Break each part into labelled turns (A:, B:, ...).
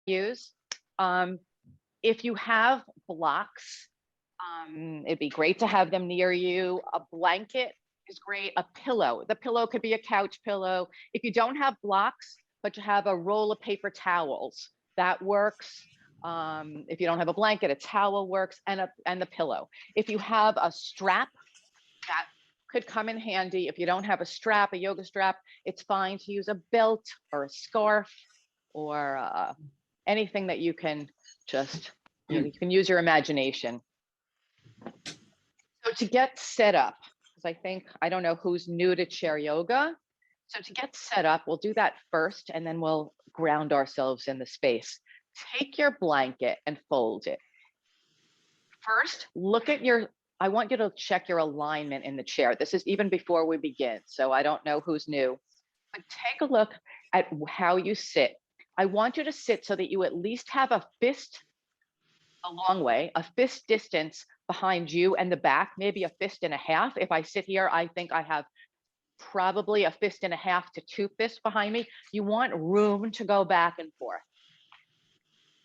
A: use. If you have blocks, it'd be great to have them near you. A blanket is great. A pillow. The pillow could be a couch pillow. If you don't have blocks, but you have a roll of paper towels, that works. If you don't have a blanket, a towel works, and the pillow. If you have a strap, that could come in handy. If you don't have a strap, a yoga strap, it's fine to use a belt or a scarf or anything that you can just, you can use your imagination. So to get set up, because I don't know who's new to chair yoga. So to get set up, we'll do that first, and then we'll ground ourselves in the space. Take your blanket and fold it. First, I want you to check your alignment in the chair. This is even before we begin, so I don't know who's new. But take a look at how you sit. I want you to sit so that you at least have a fist distance behind you and the back, maybe a fist and a half. If I sit here, I think I have probably a fist and a half to 2 fists behind me. You want room to go back and forth.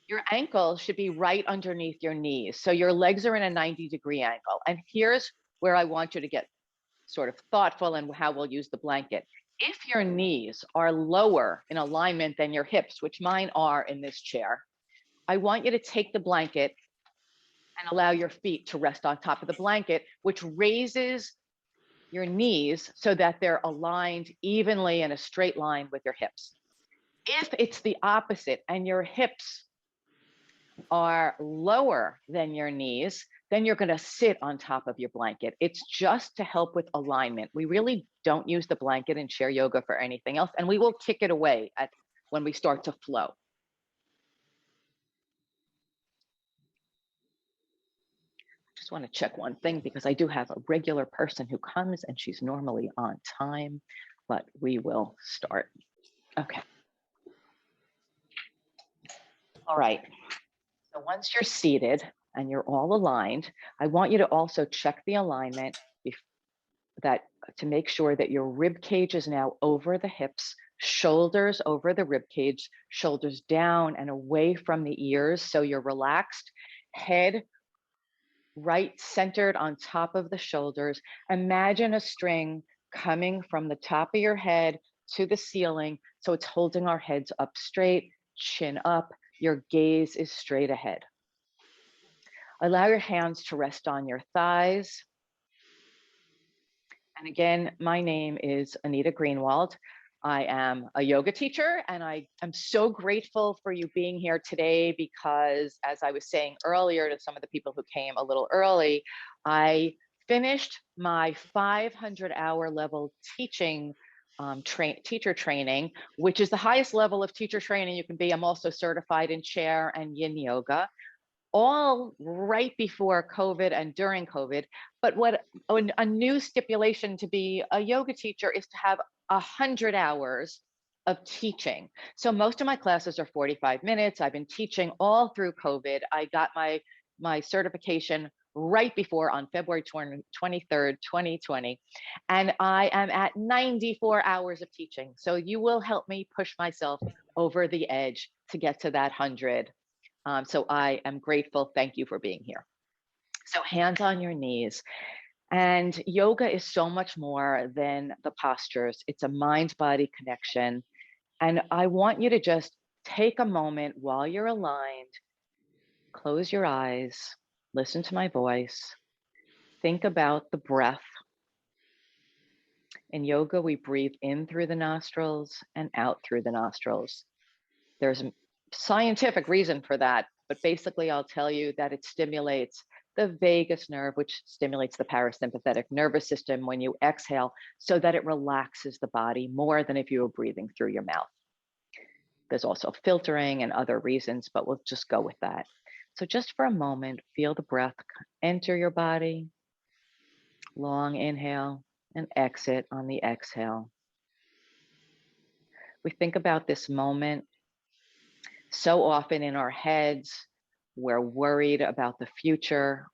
A: Your ankles should be right underneath your knees. So your legs are in a 90-degree angle. And here's where I want you to get sort of thoughtful in how we'll use the blanket. If your knees are lower in alignment than your hips, which mine are in this chair, I want you to take the blanket and allow your feet to rest on top of the blanket, which raises your knees so that they're aligned evenly in a straight line with your hips. If it's the opposite and your hips are lower than your knees, then you're going to sit on top of your blanket. It's just to help with alignment. We really don't use the blanket in chair yoga for anything else, and we will kick it away when we start to flow. I just want to check one thing because I do have a regular person who comes and she's normally on time, but we will start. Okay. All right. So once you're seated and you're all aligned, I want you to also check the alignment to make sure that your rib cage is now over the hips, shoulders over the rib cage, shoulders down and away from the ears. So you're relaxed, head right centered on top of the shoulders. Imagine a string coming from the top of your head to the ceiling. So it's holding our heads up straight, chin up. Your gaze is straight ahead. Allow your hands to rest on your thighs. And again, my name is Anita Greenwald. I am a yoga teacher, and I am so grateful for you being here today because, as I was saying earlier to some of the people who came a little early, I finished my 500-hour level teaching teacher training, which is the highest level of teacher training you can be. I'm also certified in chair and yin yoga, all right before COVID and during COVID. But what a new stipulation to be a yoga teacher is to have 100 hours of teaching. So most of my classes are 45 minutes. I've been teaching all through COVID. I got my certification right before on February 23rd, 2020. And I am at 94 hours of teaching. So you will help me push myself over the edge to get to that 100. So I am grateful. Thank you for being here. So hands on your knees. And yoga is so much more than the postures. It's a mind-body connection. And I want you to just take a moment while you're aligned, close your eyes, listen to my voice, think about the breath. In yoga, we breathe in through the nostrils and out through the nostrils. There's a scientific reason for that, but basically I'll tell you that it stimulates the vagus nerve, which stimulates the parasympathetic nervous system when you exhale, so that it relaxes the body more than if you were breathing through your mouth. There's also filtering and other reasons, but we'll just go with that. So just for a moment, feel the breath enter your body. Long inhale and exit on the exhale. We think about this moment so often in our heads. We're worried about the future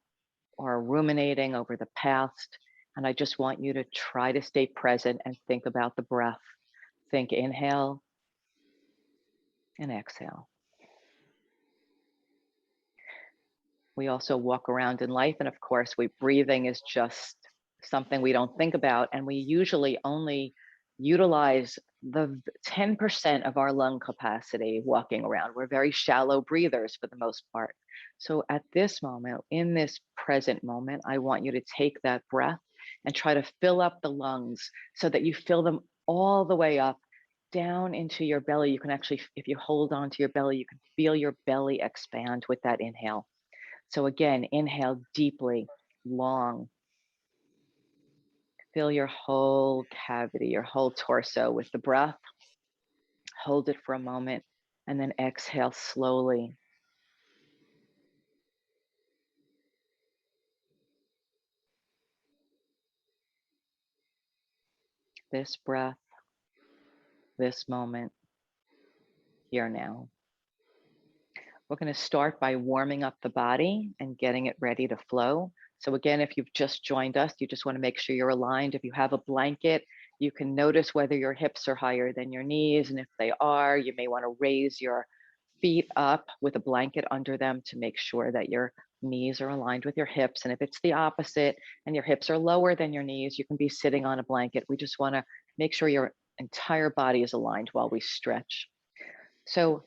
A: or ruminating over the past. And I just want you to try to stay present and think about the breath. Think inhale and exhale. We also walk around in life, and of course, breathing is just something we don't think about, and we usually only utilize the 10% of our lung capacity walking around. We're very shallow breathers for the most part. So at this moment, in this present moment, I want you to take that breath and try to fill up the lungs so that you fill them all the way up down into your belly. You can actually, if you hold on to your belly, you can feel your belly expand with that inhale. So again, inhale deeply, long. Fill your whole cavity, your whole torso with the breath. Hold it for a moment, and then exhale slowly. This breath, this moment, here now. We're going to start by warming up the body and getting it ready to flow. So again, if you've just joined us, you just want to make sure you're aligned. If you have a blanket, you can notice whether your hips are higher than your knees. And if they are, you may want to raise your feet up with a blanket under them to make sure that your knees are aligned with your hips. And if it's the opposite and your hips are lower than your knees, you can be sitting on a blanket. We just want to make sure your entire body is aligned while we stretch. So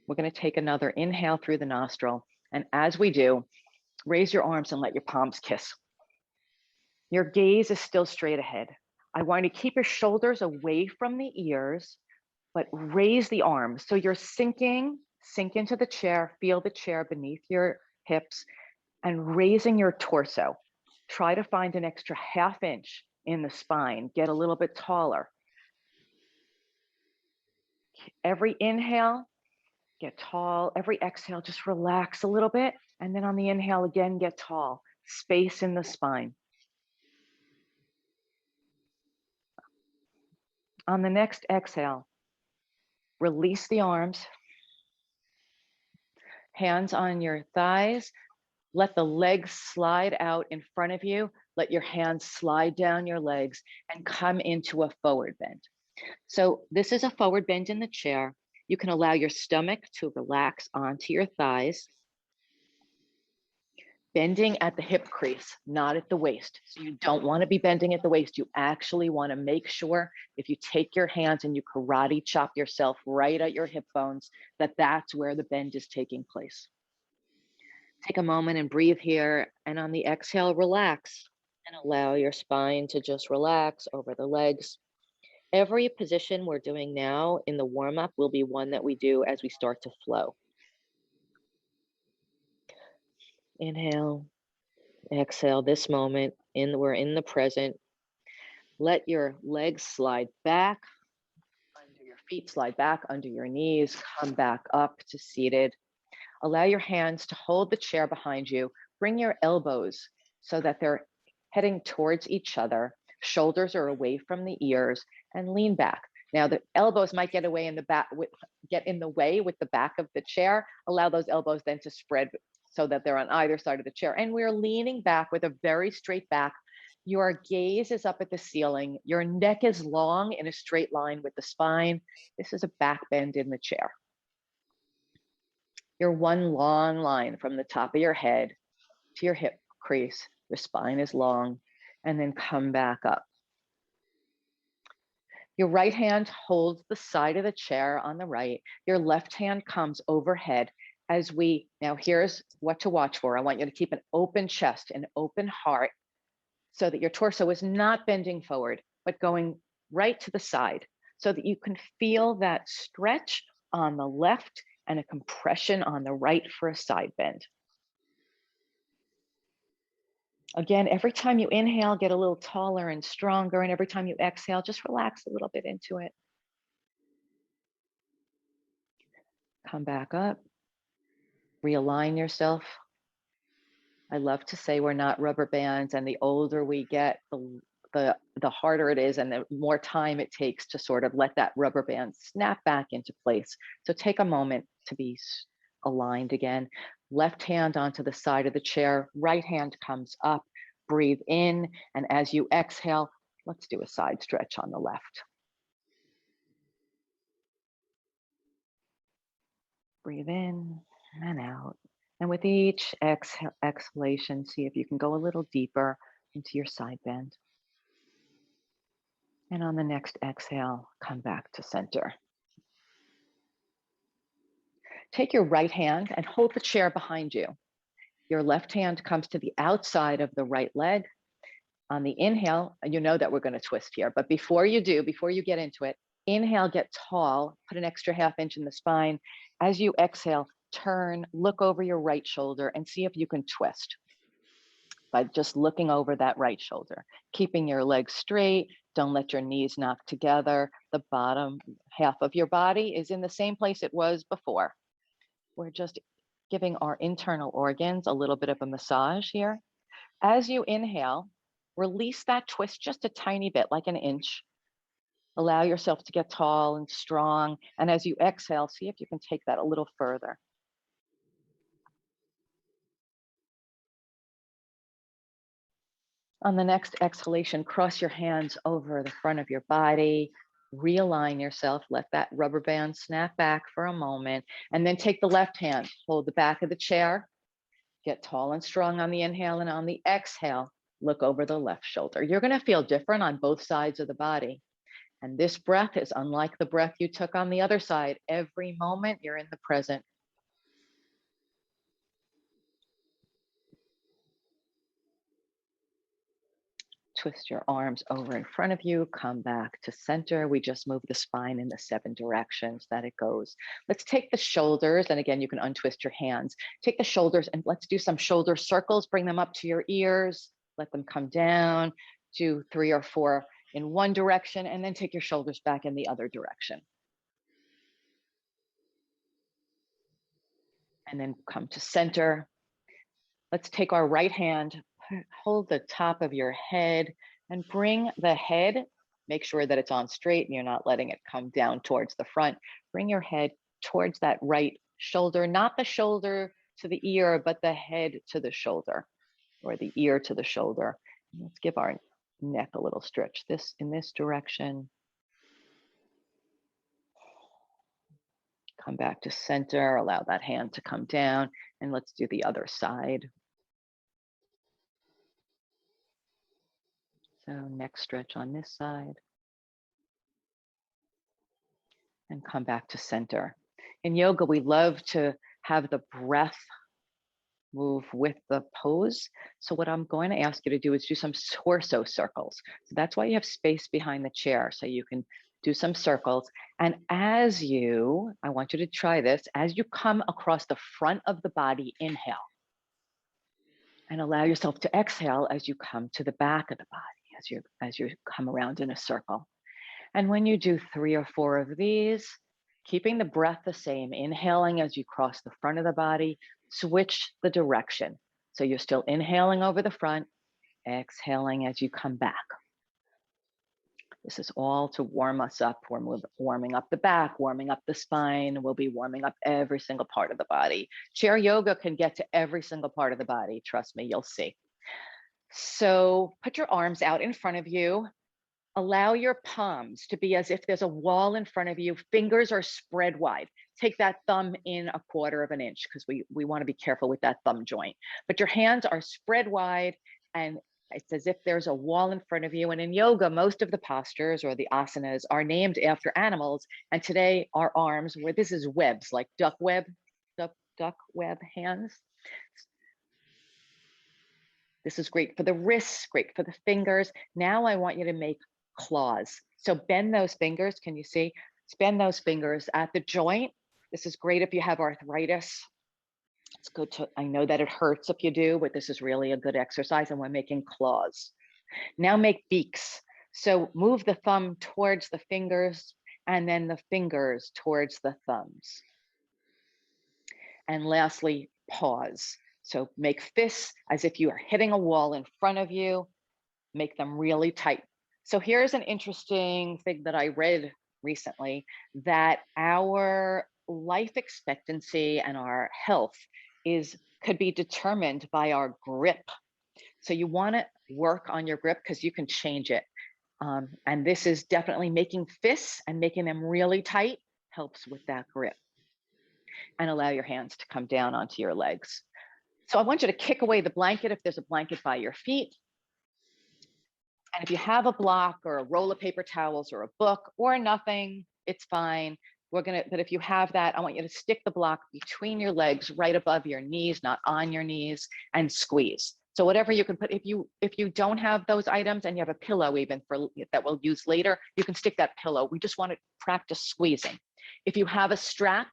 A: we're going to take another inhale through the nostril. And as we do, raise your arms and let your palms kiss. Your gaze is still straight ahead. I want you to keep your shoulders away from the ears, but raise the arms. So you're sink into the chair, feel the chair beneath your hips, and raising your torso. Try to find an extra ½ inch in the spine. Get a little bit taller. Every inhale, get tall. Every exhale, just relax a little bit. And then on the inhale, again, get tall. Space in the spine. On the next exhale, release the arms. Hands on your thighs. Let the legs slide out in front of you. Let your hands slide down your legs and come into a forward bend. So this is a forward bend in the chair. You can allow your stomach to relax onto your thighs, bending at the hip crease, not at the waist. So you don't want to be bending at the waist. You actually want to make sure if you take your hands and you karate chop yourself right at your hip bones, that that's where the bend is taking place. Take a moment and breathe here. And on the exhale, relax and allow your spine to just relax over the legs. Every position we're doing now in the warm-up will be one that we do as we start to flow. Inhale, exhale, this moment, we're in the present. Let your legs slide back, under your feet slide back, under your knees, come back up to seated. Allow your hands to hold the chair behind you. Bring your elbows so that they're heading towards each other. Shoulders are away from the ears, and lean back. Now the elbows might get away in the back, get in the way with the back of the chair. Allow those elbows then to spread so that they're on either side of the chair. And we're leaning back with a very straight back. Your gaze is up at the ceiling. Your neck is long in a straight line with the spine. This is a back bend in the chair. You're one long line from the top of your head to your hip crease. Your spine is long, and then come back up. Your right hand holds the side of the chair on the right. Your left hand comes overhead now here's what to watch for. I want you to keep an open chest, an open heart, so that your torso is not bending forward, but going right to the side, so that you can feel that stretch on the left and a compression on the right for a side bend. Again, every time you inhale, get a little taller and stronger, and every time you exhale, just relax a little bit into it. Come back up, realign yourself. I love to say we're not rubber bands, and the older we get, the harder it is and the more time it takes to sort of let that rubber band snap back into place. So take a moment to be aligned again. Left hand onto the side of the chair, right hand comes up, breathe in, and as you exhale, let's do a side stretch on the left. Breathe in and out. And with each exhalation, see if you can go a little deeper into your side bend. And on the next exhale, come back to center. Take your right hand and hold the chair behind you. Your left hand comes to the outside of the right leg. On the inhale, and you know that we're going to twist here, but before you get into it, inhale, get tall, put an extra ½ inch in the spine. As you exhale, turn, look over your right shoulder and see if you can twist by just looking over that right shoulder, keeping your legs straight. Don't let your knees knock together. The bottom half of your body is in the same place it was before. We're just giving our internal organs a little bit of a massage here. As you inhale, release that twist just a tiny bit, like an inch. Allow yourself to get tall and strong. And as you exhale, see if you can take that a little further. On the next exhalation, cross your hands over the front of your body, realign yourself, let that rubber band snap back for a moment, and then take the left hand, hold the back of the chair, get tall and strong on the inhale, and on the exhale, look over the left shoulder. You're going to feel different on both sides of the body. And this breath is unlike the breath you took on the other side. Every moment you're in the present. Twist your arms over in front of you, come back to center. We just move the spine in the 7 directions that it goes. Let's take the shoulders, and again, you can untwist your hands. Take the shoulders and let's do some shoulder circles. Bring them up to your ears, let them come down. Do 3 or 4 in one direction, and then take your shoulders back in the other direction. And then come to center. Let's take our right hand, hold the top of your head, and bring the head, make sure that it's on straight and you're not letting it come down towards the front. Bring your head towards that right shoulder, not the shoulder to the ear, but the head to the shoulder, or the ear to the shoulder. Let's give our neck a little stretch. This in this direction. Come back to center, allow that hand to come down, and let's do the other side. So neck stretch on this side. And come back to center. In yoga, we love to have the breath move with the pose. So what I'm going to ask you to do is do some torso circles. So that's why you have space behind the chair, so you can do some circles. And I want you to try this, as you come across the front of the body, inhale. And allow yourself to exhale as you come to the back of the body, as you come around in a circle. And when you do 3 or 4 of these, keeping the breath the same, inhaling as you cross the front of the body, switch the direction. So you're still inhaling over the front, exhaling as you come back. This is all to warm us up. We're warming up the back, warming up the spine. We'll be warming up every single part of the body. Chair yoga can get to every single part of the body. Trust me, you'll see. So put your arms out in front of you. Allow your palms to be as if there's a wall in front of you. Fingers are spread wide. Take that thumb in 1/4 inch, because we want to be careful with that thumb joint. But your hands are spread wide, and it's as if there's a wall in front of you. And in yoga, most of the postures or the asanas are named after animals. And today our arms, where this is webs, like duck web hands. This is great for the wrists, great for the fingers. Now I want you to make claws. So bend those fingers. Can you see? Bend those fingers at the joint. This is great if you have arthritis. It's good to, I know that it hurts if you do, but this is really a good exercise, and we're making claws. Now make beaks. So move the thumb towards the fingers and then the fingers towards the thumbs. And lastly, pause. So make fists as if you are hitting a wall in front of you. Make them really tight. So here's an interesting thing that I read recently, that our life expectancy and our health could be determined by our grip. So you want to work on your grip, because you can change it. And this is definitely making fists and making them really tight helps with that grip. And allow your hands to come down onto your legs. So I want you to kick away the blanket if there's a blanket by your feet. And if you have a block or a roll of paper towels or a book or nothing, it's fine. But if you have that, I want you to stick the block between your legs, right above your knees, not on your knees, and squeeze. So whatever you can put, if you don't have those items and you have a pillow even that we'll use later, you can stick that pillow. We just want to practice squeezing. If you have a strap,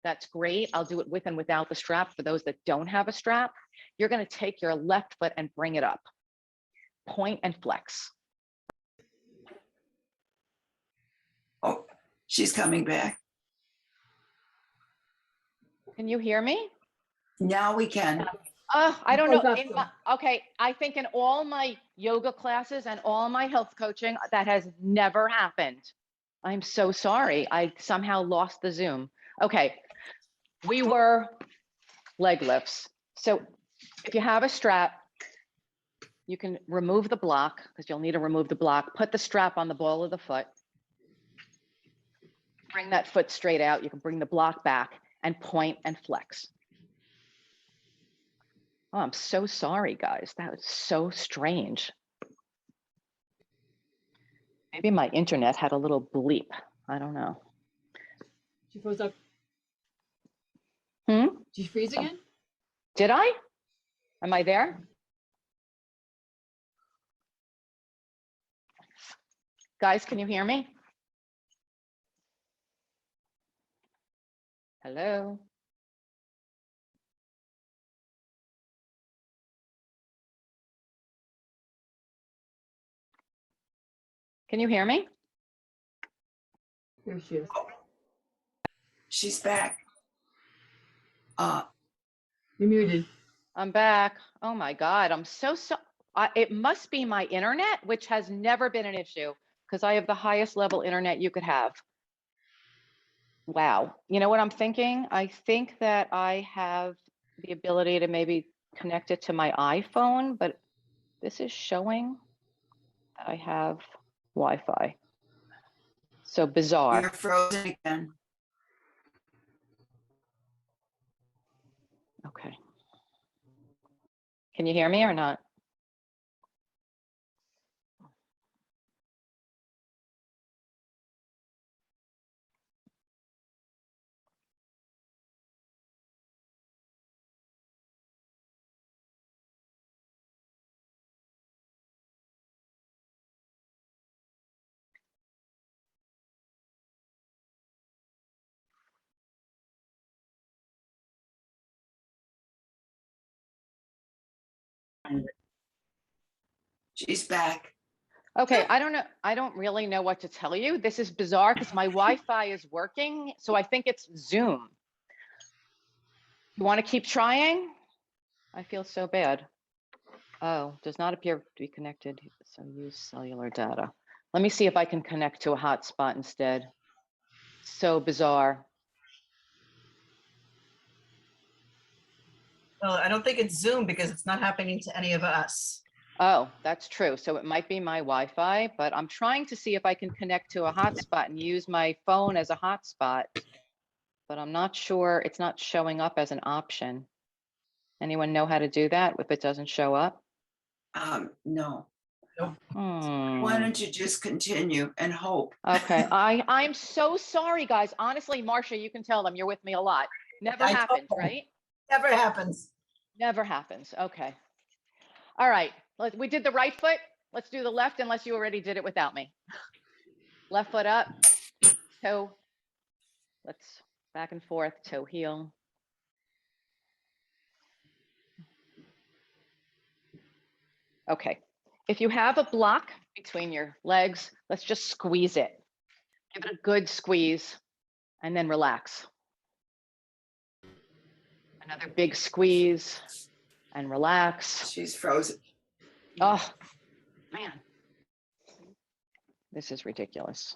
A: that's great. I'll do it with and without the strap for those that don't have a strap. You're going to take your left foot and bring it up. Point and flex.
B: Oh, she's coming back.
A: Can you hear me?
B: Now we can.
A: I don't know. Okay, I think in all my yoga classes and all my health coaching, that has never happened. I'm so sorry. I somehow lost the Zoom. Okay, we were leg lifts. So if you have a strap, you can remove the block because you'll need to remove the block. Put the strap on the ball of the foot. Bring that foot straight out. You can bring the block back and point and flex. Oh, I'm so sorry, guys. That was so strange. Maybe my internet had a little bleep. I don't know.
C: She froze up.
A: Did
C: you freeze again?
A: Did I? Am I there? Guys, can you hear me? Hello? Can you hear me?
C: Here she is.
B: She's back.
C: You're muted.
A: I'm back. Oh my God, I'm so sorry. It must be my internet, which has never been an issue because I have the highest level internet you could have. Wow. You know what I'm thinking? I think that I have the ability to maybe connect it to my iPhone, but this is showing that I have Wi-Fi. So bizarre.
B: You're frozen again.
A: Okay. Can you hear me or not?
B: She's back.
A: Okay, I don't know. I don't really know what to tell you. This is bizarre because my Wi-Fi is working, so I think it's Zoom. You want to keep trying? I feel so bad. Oh, does not appear to be connected, so use cellular data. Let me see if I can connect to a hotspot instead. So bizarre.
D: Well, I don't think it's Zoom because it's not happening to any of us.
A: Oh, that's true. So it might be my Wi-Fi, but I'm trying to see if I can connect to a hotspot and use my phone as a hotspot, but I'm not sure. It's not showing up as an option. Anyone know how to do that if it doesn't show up?
B: No.
D: Nope.
B: Why don't you just continue and hope?
A: Okay, I'm so sorry, guys. Honestly, Marcia, you can tell them you're with me a lot. Never happens, right?
D: Never happens.
A: Never happens. Okay. All right. We did the right foot. Let's do the left unless you already did it without me. Left foot up, toe. Let's back and forth, toe heel. Okay. If you have a block between your legs, let's just squeeze it. Give it a good squeeze and then relax. Another big squeeze and relax.
B: She's frozen.
A: Oh, man. This is ridiculous.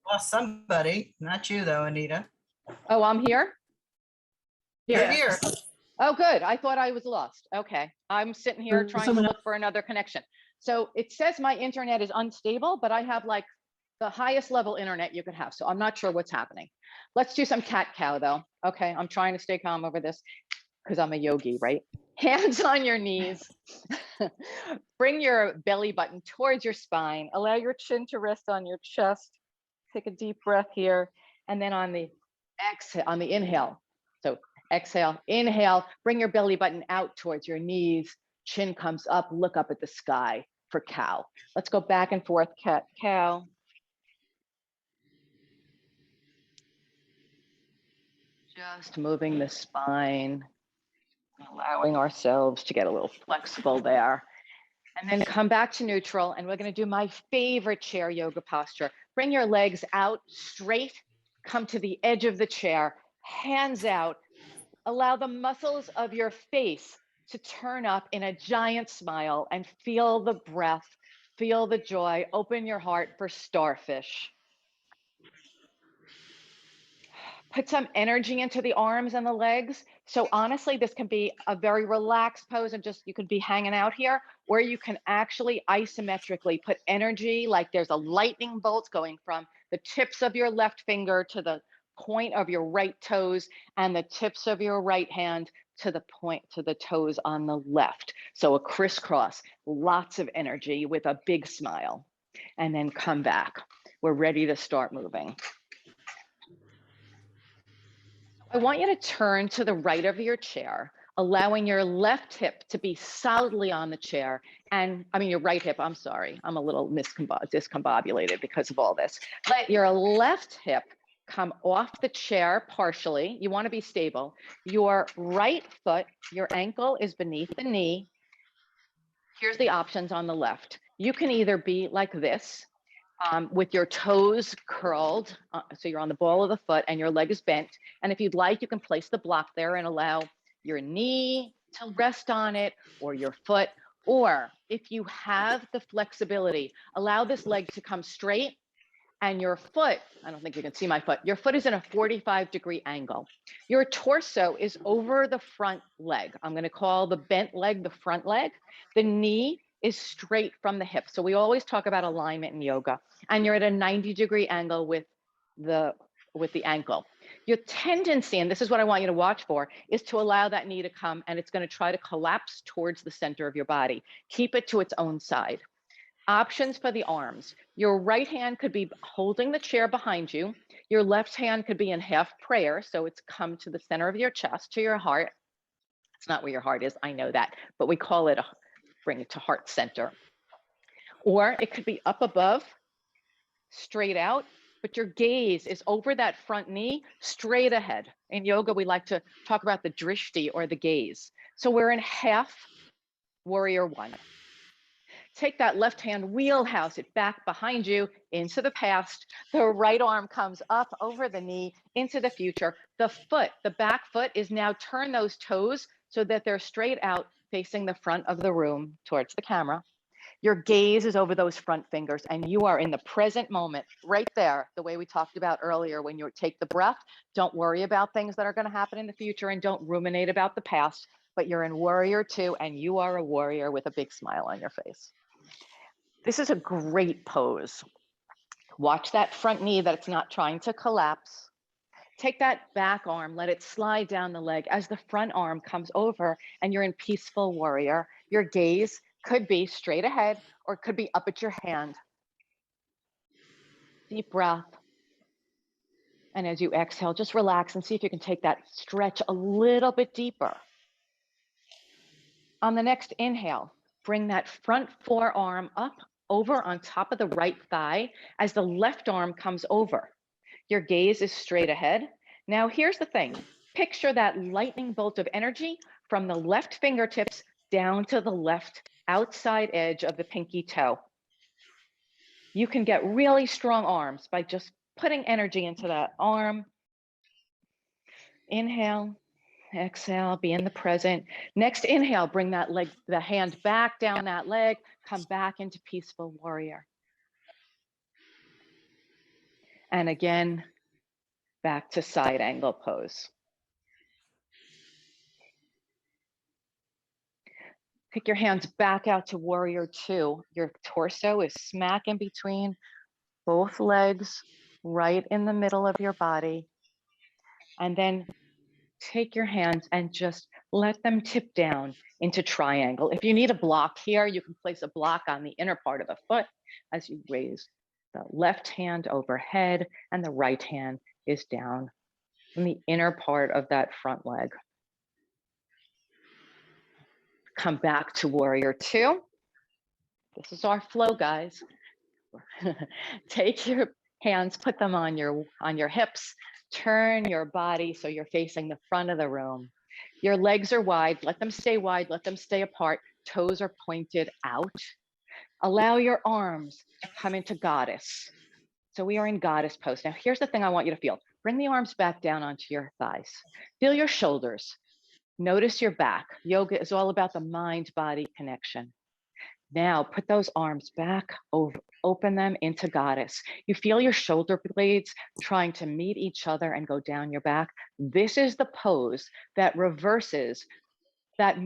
D: Lost somebody, not you though, Anita.
A: Oh, I'm here?
D: You're here.
A: Oh, good. I thought I was lost. Okay. I'm sitting here
C: Or
A: trying to
C: someone
A: look for another connection. So it says my internet is unstable, but I have like the highest level internet you could have. So I'm not sure what's happening. Let's do some cat cow though. Okay. I'm trying to stay calm over this because I'm a yogi, right? Hands on your knees. Bring your belly button towards your spine. Allow your chin to rest on your chest. Take a deep breath here. And then on the exhale, on the inhale. So exhale, inhale, bring your belly button out towards your knees. Chin comes up, look up at the sky for cow. Let's go back and forth, cat, cow. Just moving the spine, allowing ourselves to get a little flexible there. And then come back to neutral, and we're going to do my favorite chair yoga posture. Bring your legs out straight, come to the edge of the chair, hands out. Allow the muscles of your face to turn up in a giant smile and feel the breath, feel the joy. Open your heart for Starfish. Put some energy into the arms and the legs. So honestly, this can be a very relaxed pose and just, you could be hanging out here, or you can actually isometrically put energy, like there's a lightning bolt going from the tips of your left finger to the point of your right toes and the tips of your right hand to the point to the toes on the left. So a crisscross, lots of energy with a big smile. And then come back. We're ready to start moving. I want you to turn to the right of your chair, allowing your left hip to be solidly on the chair. And I mean, your right hip, I'm sorry, I'm a little discombobulated because of all this. Let your left hip come off the chair partially. You want to be stable. Your right foot, your ankle is beneath the knee. Here's the options on the left. You can either be like this, with your toes curled, so you're on the ball of the foot and your leg is bent. And if you'd like, you can place the block there and allow your knee to rest on it or your foot. Or if you have the flexibility, allow this leg to come straight and your foot, I don't think you can see my foot, your foot is in a 45-degree angle. Your torso is over the front leg. I'm going to call the bent leg the front leg. The knee is straight from the hip. So we always talk about alignment in yoga, and you're at a 90-degree angle with the ankle. Your tendency, and this is what I want you to watch for, is to allow that knee to come, and it's going to try to collapse towards the center of your body. Keep it to its own side. Options for the arms. Your right hand could be holding the chair behind you. Your left hand could be in half prayer. So it's come to the center of your chest, to your heart. It's not where your heart is, I know that, but we call it bring it to heart center. Or it could be up above, straight out, but your gaze is over that front knee, straight ahead. In yoga, we like to talk about the drishti, or the gaze. So we're in half warrior one. Take that left hand, wheelhouse it back behind you into the past. The right arm comes up over the knee into the future. The foot, the back foot, is now turn those toes so that they're straight out facing the front of the room towards the camera. Your gaze is over those front fingers and you are in the present moment right there, the way we talked about earlier. When you take the breath, don't worry about things that are going to happen in the future and don't ruminate about the past, but you're in warrior two and you are a warrior with a big smile on your face. This is a great pose. Watch that front knee, that it's not trying to collapse. Take that back arm, let it slide down the leg as the front arm comes over and you're in peaceful warrior. Your gaze could be straight ahead or it could be up at your hand. Deep breath. And as you exhale, just relax and see if you can take that stretch a little bit deeper. On the next inhale, bring that front forearm up over on top of the right thigh as the left arm comes over. Your gaze is straight ahead. Now, here's the thing. Picture that lightning bolt of energy from the left fingertips down to the left outside edge of the pinky toe. You can get really strong arms by just putting energy into that arm. Inhale. Exhale, be in the present. Next inhale, bring that leg, the hand back down that leg, come back into peaceful warrior. And again, back to side angle pose. Take your hands back out to warrior two. Your torso is smack in between both legs, right in the middle of your body. And then take your hands and just let them tip down into triangle. If you need a block here, you can place a block on the inner part of the foot as you raise the left hand overhead and the right hand is down in the inner part of that front leg. Come back to warrior two. This is our flow, guys. Take your hands, put them on your hips, turn your body so you're facing the front of the room. Your legs are wide, let them stay wide, let them stay apart. Toes are pointed out. Allow your arms to come into goddess. So we are in goddess pose. Now here's the thing I want you to feel. Bring the arms back down onto your thighs. Feel your shoulders. Notice your back. Yoga is all about the mind-body connection. Now put those arms back, open them into goddess. You feel your shoulder blades trying to meet each other and go down your back. This is the pose that reverses that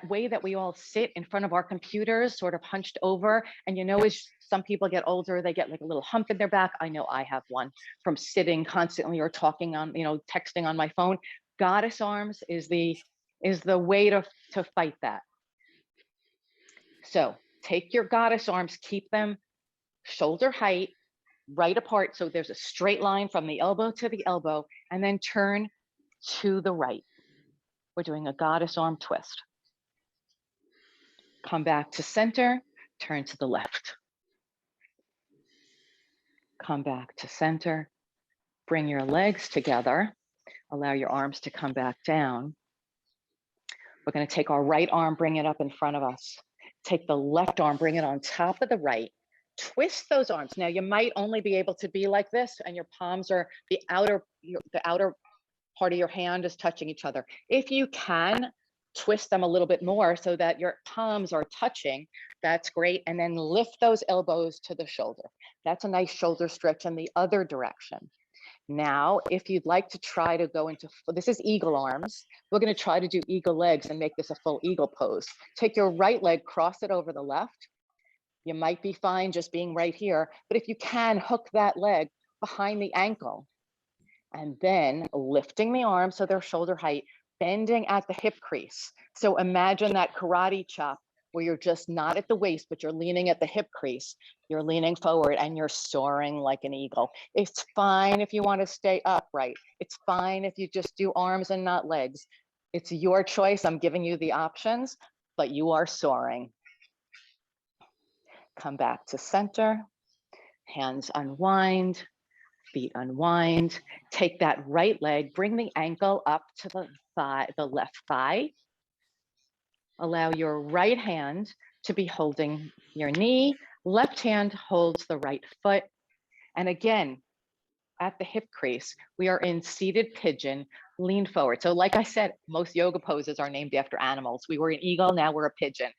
A: way that we all sit in front of our computers, sort of hunched over. And you know, as some people get older, they get like a little hump in their back. I know I have one from sitting constantly or talking on, texting on my phone. Goddess arms is the way to fight that. So take your goddess arms, keep them shoulder height, right apart. So there's a straight line from the elbow to the elbow, and then turn to the right. We're doing a goddess arm twist. Come back to center, turn to the left. Come back to center, bring your legs together, allow your arms to come back down. We're going to take our right arm, bring it up in front of us. Take the left arm, bring it on top of the right. Twist those arms. Now you might only be able to be like this and your palms are the outer part of your hand is touching each other. If you can, twist them a little bit more so that your palms are touching, that's great. And then lift those elbows to the shoulder. That's a nice shoulder stretch in the other direction. Now, if you'd like to try to go into, this is eagle arms. We're going to try to do eagle legs and make this a full eagle pose. Take your right leg, cross it over the left. You might be fine just being right here, but if you can, hook that leg behind the ankle and then lifting the arms so they're shoulder height, bending at the hip crease. So imagine that karate chop where you're just not at the waist, but you're leaning at the hip crease. You're leaning forward and you're soaring like an eagle. It's fine if you want to stay upright. It's fine if you just do arms and not legs. It's your choice. I'm giving you the options, but you are soaring. Come back to center, hands unwind, feet unwind. Take that right leg, bring the ankle up to the thigh, the left thigh. Allow your right hand to be holding your knee. Left hand holds the right foot. And again, at the hip crease, we are in seated pigeon, lean forward. So like I said, most yoga poses are named after animals. We were an eagle, now we're a pigeon.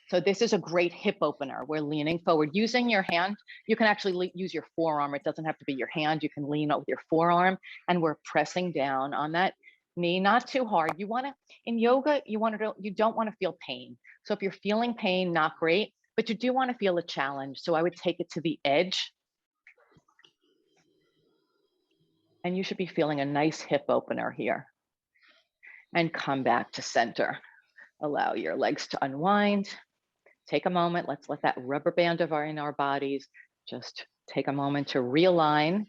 A: So this is a great hip opener. We're leaning forward. Using your hand, you can actually use your forearm. It doesn't have to be your hand. You can lean out with your forearm, and we're pressing down on that knee, not too hard. You want to, in yoga, you don't want to feel pain. So if you're feeling pain, not great, but you do want to feel a challenge. So I would take it to the edge. And you should be feeling a nice hip opener here. And come back to center. Allow your legs to unwind. Take a moment. Let's let that rubber band in our bodies just take a moment to realign,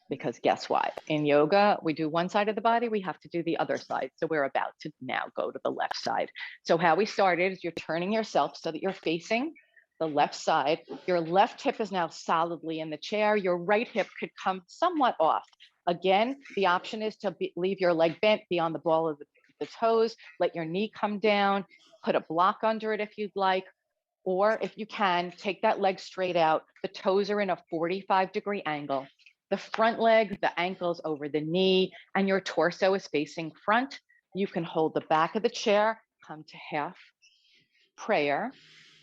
A: because guess what? In yoga, we do one side of the body, we have to do the other side. So we're about to now go to the left side. So how we started is you're turning yourself so that you're facing the left side. Your left hip is now solidly in the chair. Your right hip could come somewhat off. Again, the option is to leave your leg bent beyond the ball of the toes, let your knee come down, put a block under it if you'd like, or if you can, take that leg straight out. The toes are in a 45-degree angle. The front leg, the ankles over the knee, and your torso is facing front. You can hold the back of the chair, come to half prayer.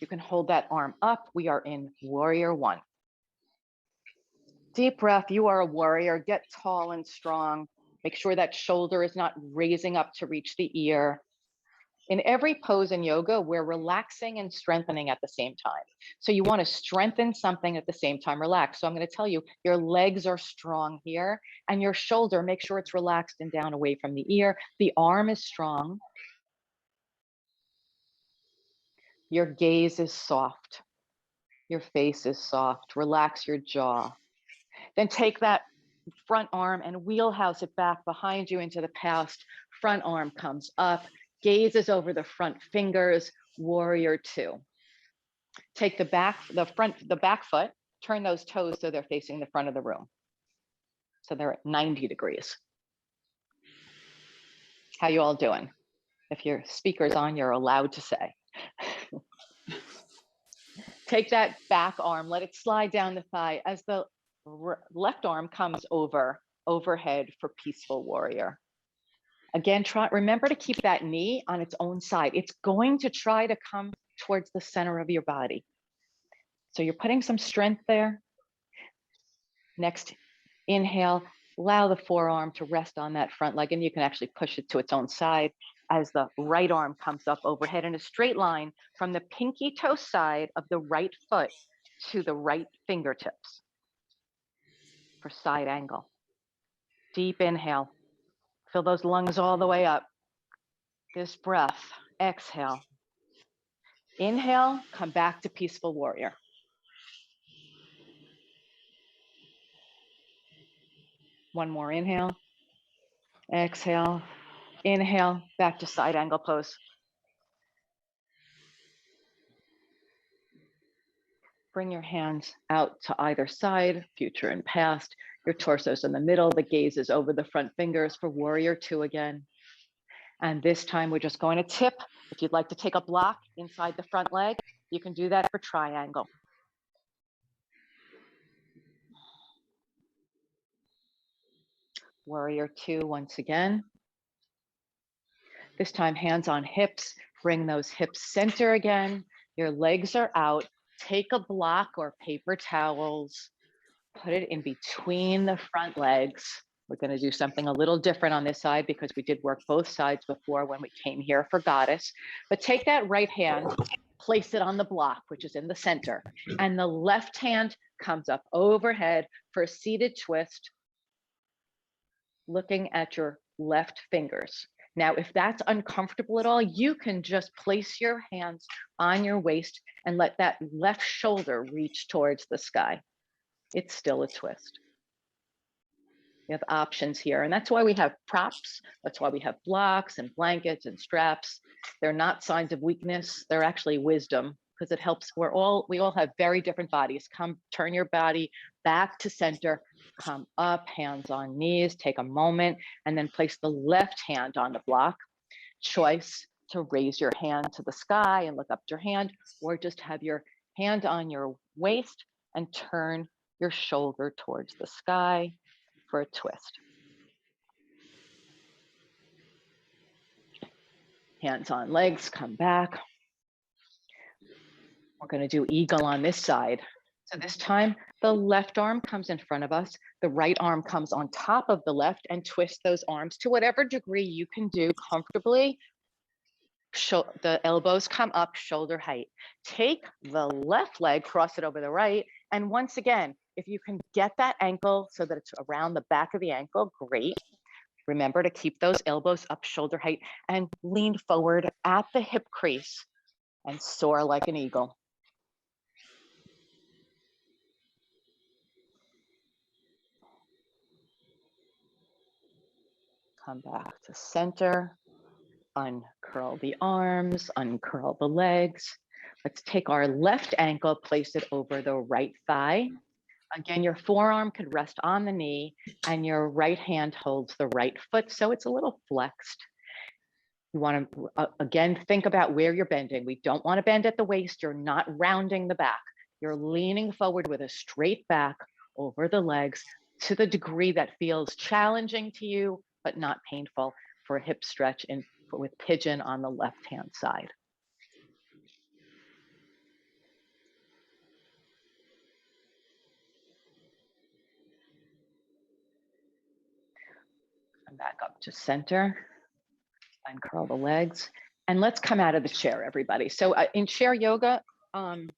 A: You can hold that arm up. We are in warrior one. Deep breath, you are a warrior. Get tall and strong. Make sure that shoulder is not raising up to reach the ear. In every pose in yoga, we're relaxing and strengthening at the same time. So you want to strengthen something at the same time, relax. So I'm going to tell you, your legs are strong here, and your shoulder, make sure it's relaxed and down away from the ear. The arm is strong. Your gaze is soft. Your face is soft. Relax your jaw. Then take that front arm and wheelhouse it back behind you into the past. Front arm comes up, gazes over the front fingers, warrior two. Take the back foot, turn those toes so they're facing the front of the room. So they're at 90 degrees. How you all doing? If your speaker's on, you're allowed to say. Take that back arm, let it slide down the thigh as the left arm comes overhead for peaceful warrior. Again, remember to keep that knee on its own side. It's going to try to come towards the center of your body. So you're putting some strength there. Next, inhale, allow the forearm to rest on that front leg, and you can actually push it to its own side as the right arm comes up overhead in a straight line from the pinky toe side of the right foot to the right fingertips for side angle. Deep inhale. Fill those lungs all the way up. This breath. Exhale. Inhale, come back to peaceful warrior. One more inhale. Exhale. Inhale, back to side angle pose. Bring your hands out to either side, future and past. Your torso's in the middle. The gaze is over the front fingers for warrior two again. And this time we're just going to tip. If you'd like to take a block inside the front leg, you can do that for triangle. Warrior two once again. This time hands on hips. Bring those hips center again. Your legs are out. Take a block or paper towels. Put it in between the front legs. We're going to do something a little different on this side because we did work both sides before when we came here for goddess. But take that right hand, place it on the block, which is in the center, and the left hand comes up overhead for a seated twist, looking at your left fingers. Now, if that's uncomfortable at all, you can just place your hands on your waist and let that left shoulder reach towards the sky. It's still a twist. We have options here, and that's why we have props. That's why we have blocks and blankets and straps. They're not signs of weakness. They're actually wisdom because it helps. We all have very different bodies. Turn your body back to center, come up, hands on knees, take a moment, and then place the left hand on the block. Choice to raise your hand to the sky and look up your hand, or just have your hand on your waist and turn your shoulder towards the sky for a twist. Hands on legs, come back. We're going to do eagle on this side. So this time, the left arm comes in front of us. The right arm comes on top of the left and twist those arms to whatever degree you can do comfortably. The elbows come up, shoulder height. Take the left leg, cross it over the right. And once again, if you can get that ankle so that it's around the back of the ankle, great. Remember to keep those elbows up, shoulder height, and lean forward at the hip crease and soar like an eagle. Come back to center. Uncurl the arms, uncurl the legs. Let's take our left ankle, place it over the right thigh. Again, your forearm could rest on the knee and your right hand holds the right foot, so it's a little flexed. You want to, again, think about where you're bending. We don't want to bend at the waist. You're not rounding the back. You're leaning forward with a straight back over the legs to the degree that feels challenging to you, but not painful for a hip stretch with pigeon on the left-hand side. Come back up to center, uncurl the legs, And let's come out of the chair, everybody. So in chair yoga, and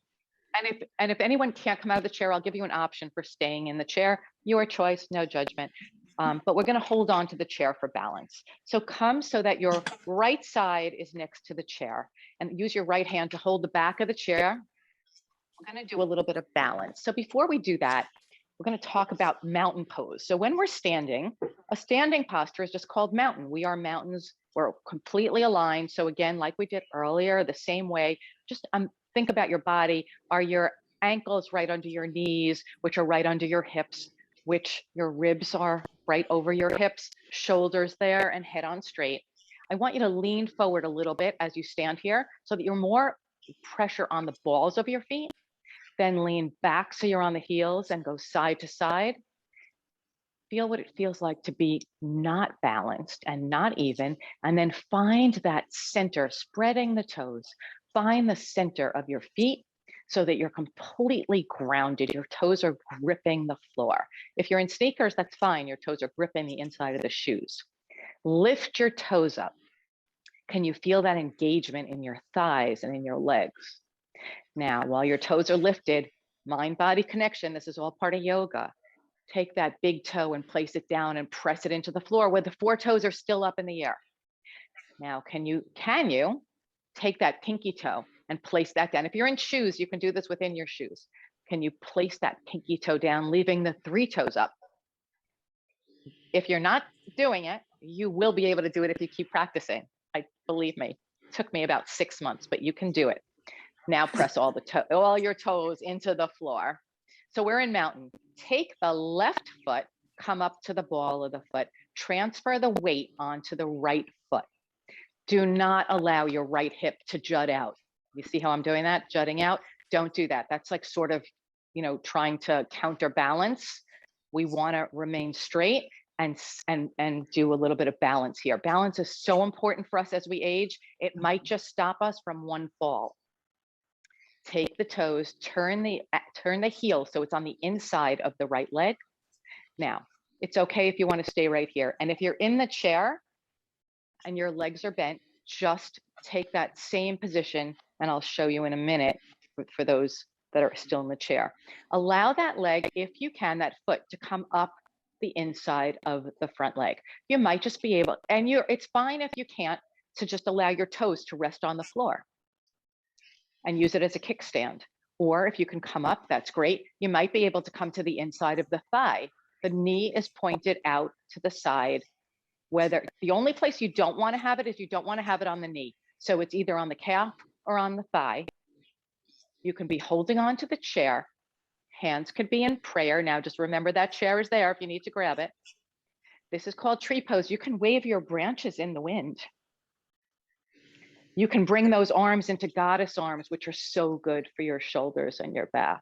A: if anyone can't come out of the chair, I'll give you an option for staying in the chair. Your choice, no judgment. But we're going to hold on to the chair for balance. So come so that your right side is next to the chair, and use your right hand to hold the back of the chair. We're going to do a little bit of balance. So before we do that, we're going to talk about mountain pose. So when we're standing, a standing posture is just called mountain. We are mountains. We're completely aligned. So again, like we did earlier, the same way, just think about your body. Are your ankles right under your knees, which are right under your hips, which your ribs are right over your hips, shoulders there, and head on straight. I want you to lean forward a little bit as you stand here so that you're more pressure on the balls of your feet. Then lean back so you're on the heels and go side to side. Feel what it feels like to be not balanced and not even, and then find that center, spreading the toes. Find the center of your feet so that you're completely grounded. Your toes are gripping the floor. If you're in sneakers, that's fine. Your toes are gripping the inside of the shoes. Lift your toes up. Can you feel that engagement in your thighs and in your legs? Now, while your toes are lifted, mind-body connection, this is all part of yoga. Take that big toe and place it down and press it into the floor where the 4 toes are still up in the air. Now, can you take that pinky toe and place that down? If you're in shoes, you can do this within your shoes. Can you place that pinky toe down, leaving the 3 toes up? If you're not doing it, you will be able to do it if you keep practicing. Believe me, it took me about 6 months, but you can do it. Now press all your toes into the floor. So we're in mountain. Take the left foot, come up to the ball of the foot, transfer the weight onto the right foot. Do not allow your right hip to jut out. You see how I'm doing that? Jutting out? Don't do that. That's like sort of, trying to counterbalance. We want to remain straight and do a little bit of balance here. Balance is so important for us as we age. It might just stop us from one fall. Take the toes, turn the heel so it's on the inside of the right leg. Now, it's okay if you want to stay right here. And if you're in the chair and your legs are bent, just take that same position, and I'll show you in a minute for those that are still in the chair. Allow that leg, if you can, that foot to come up the inside of the front leg. You might just be able, and it's fine if you can't, to just allow your toes to rest on the floor and use it as a kickstand. Or if you can come up, that's great. You might be able to come to the inside of the thigh. The knee is pointed out to the side. The only place you don't want to have it is you don't want to have it on the knee. So it's either on the calf or on the thigh. You can be holding on to the chair. Hands could be in prayer. Now just remember that chair is there if you need to grab it. This is called tree pose. You can wave your branches in the wind. You can bring those arms into goddess arms, which are so good for your shoulders and your back.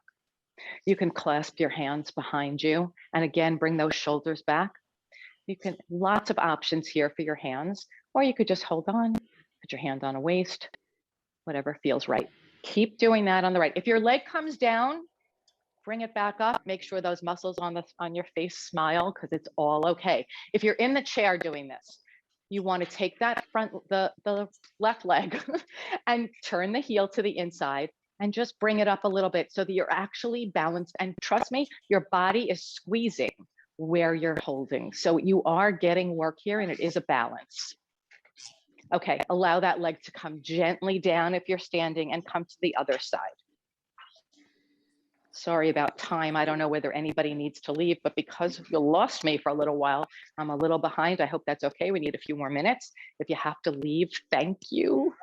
A: You can clasp your hands behind you and again, bring those shoulders back. Lots of options here for your hands, or you could just hold on, put your hand on a waist, whatever feels right. Keep doing that on the right. If your leg comes down, bring it back up. Make sure those muscles on your face smile, because it's all okay. If you're in the chair doing this, you want to take that the left leg and turn the heel to the inside and just bring it up a little bit so that you're actually balanced. And trust me, your body is squeezing where you're holding. So you are getting work here, and it is a balance. Okay, allow that leg to come gently down if you're standing and come to the other side. Sorry about time. I don't know whether anybody needs to leave, but because you lost me for a little while, I'm a little behind. I hope that's okay. We need a few more minutes. If you have to leave, thank you.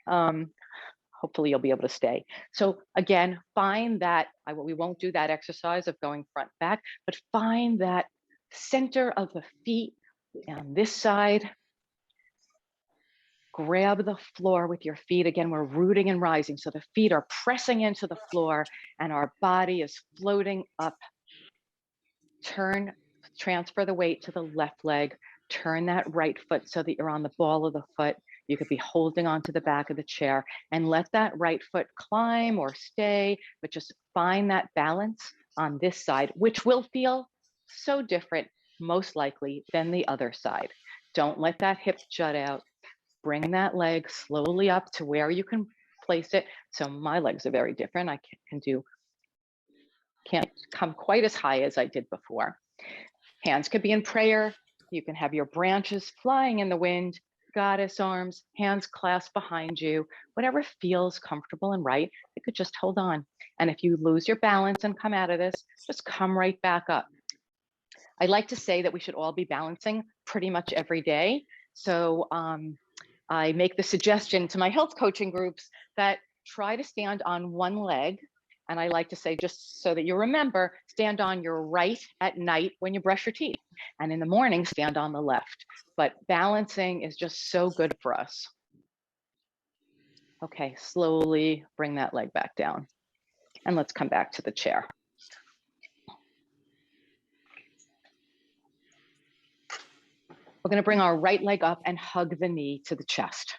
A: Hopefully you'll be able to stay. So again, find that, we won't do that exercise of going front back, but find that center of the feet on this side. Grab the floor with your feet. Again, we're rooting and rising. So the feet are pressing into the floor and our body is floating up. Transfer the weight to the left leg. Turn that right foot so that you're on the ball of the foot. You could be holding onto the back of the chair and let that right foot climb or stay, but just find that balance on this side, which will feel so different, most likely, than the other side. Don't let that hip jut out. bring that leg slowly up to where you can place it. So my legs are very different. I can't come quite as high as I did before. Hands could be in prayer. You can have your branches flying in the wind, goddess arms, hands clasped behind you, whatever feels comfortable and right. You could just hold on. And if you lose your balance and come out of this, just come right back up. I like to say that we should all be balancing pretty much every day. So I make the suggestion to my health coaching groups that try to stand on one leg. And I like to say, just so that you remember, stand on your right at night when you brush your teeth. And in the morning, stand on the left. But balancing is just so good for us. Okay, slowly bring that leg back down. And let's come back to the chair. We're going to bring our right leg up and hug the knee to the chest,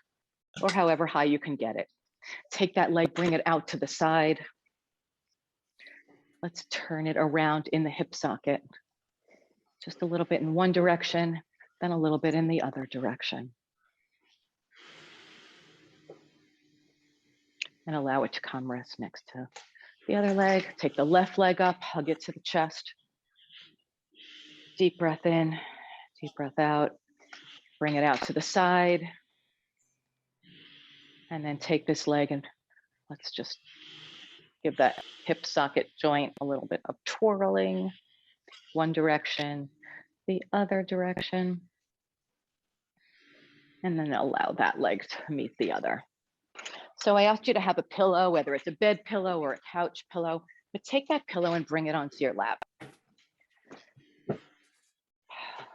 A: or however high you can get it. Take that leg, bring it out to the side. Let's turn it around in the hip socket. Just a little bit in one direction, then a little bit in the other direction. And allow it to come rest next to the other leg. Take the left leg up, hug it to the chest. Deep breath in, deep breath out. Bring it out to the side. And then take this leg and let's just give that hip socket joint a little bit of twirling. One direction, the other direction. And then allow that leg to meet the other. So I asked you to have a pillow, whether it's a bed pillow or a couch pillow, but take that pillow and bring it onto your lap.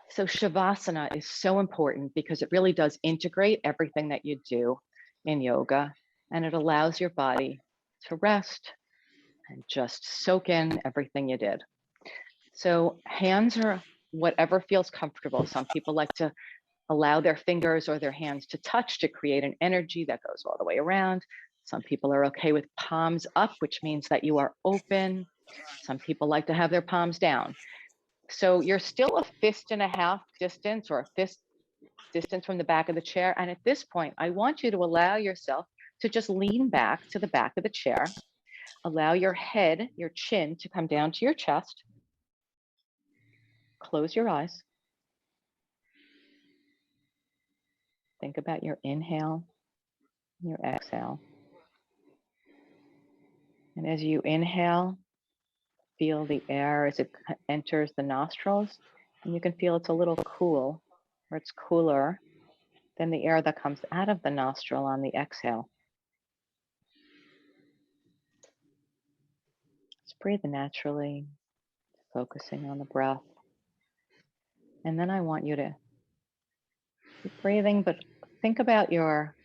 A: So Savasana is so important because it really does integrate everything that you do in yoga, and it allows your body to rest and just soak in everything you did. So hands are whatever feels comfortable. Some people like to allow their fingers or their hands to touch to create an energy that goes all the way around. Some people are okay with palms up, which means that you are open. Some people like to have their palms down. So you're still a fist and a half distance or a fist distance from the back of the chair. And at this point, I want you to allow yourself to just lean back to the back of the chair. Allow your head, your chin to come down to your chest. Close your eyes. Think about your inhale, your exhale. And as you inhale, feel the air as it enters the nostrils. And you can feel it's a little cool, or it's cooler than the air that comes out of the nostril on the exhale. Just breathe naturally, focusing on the breath. And then I want you to keep breathing, but think about your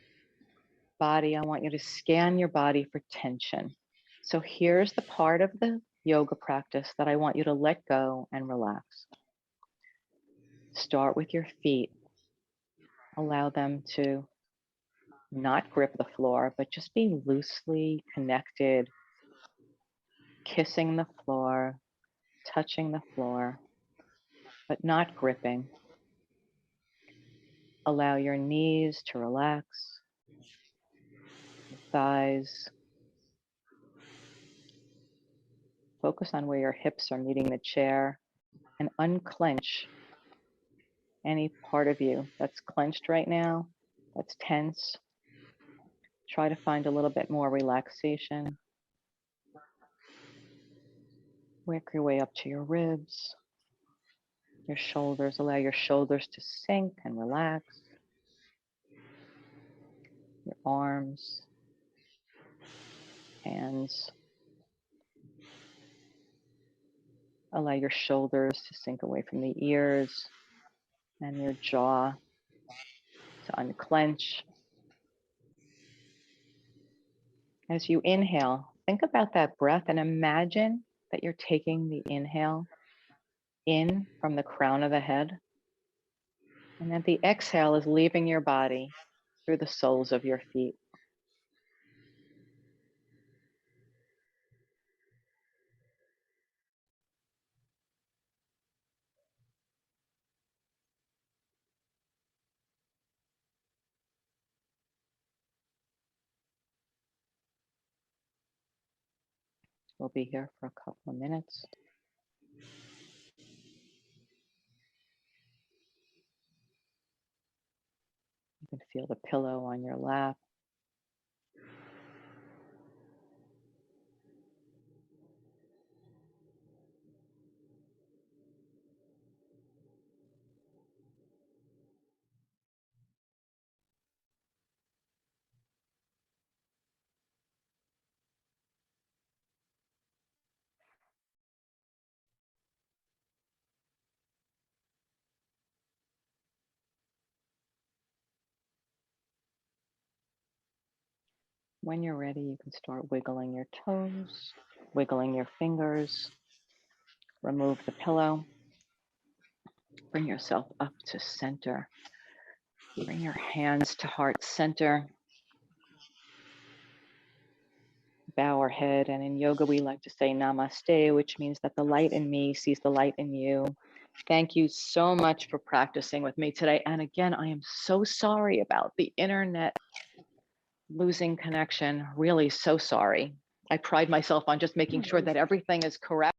A: body. I want you to scan your body for tension. So here's the part of the yoga practice that I want you to let go and relax. Start with your feet. Allow them to not grip the floor, but just be loosely connected, kissing the floor, touching the floor, but not gripping. Allow your knees to relax, your thighs. Focus on where your hips are meeting the chair and unclench any part of you that's clenched right now, that's tense. Try to find a little bit more relaxation. Work your way up to your ribs, your shoulders. Allow your shoulders to sink and relax. Your arms, hands. Allow your shoulders to sink away from the ears and your jaw to unclench. As you inhale, think about that breath and imagine that you're taking the inhale in from the crown of the head, and that the exhale is leaving your body through the soles of your feet. We'll be here for a couple of minutes. You can feel the pillow on your lap. When you're ready, you can start wiggling your toes, wiggling your fingers. Remove the pillow. Bring yourself up to center. Bring your hands to heart center. Bow our head, and in yoga we like to say namaste, which means that the light in me sees the light in you. Thank you so much for practicing with me today. And again, I am so sorry about the internet losing connection. Really so sorry. I pride myself on just making sure that everything is correct.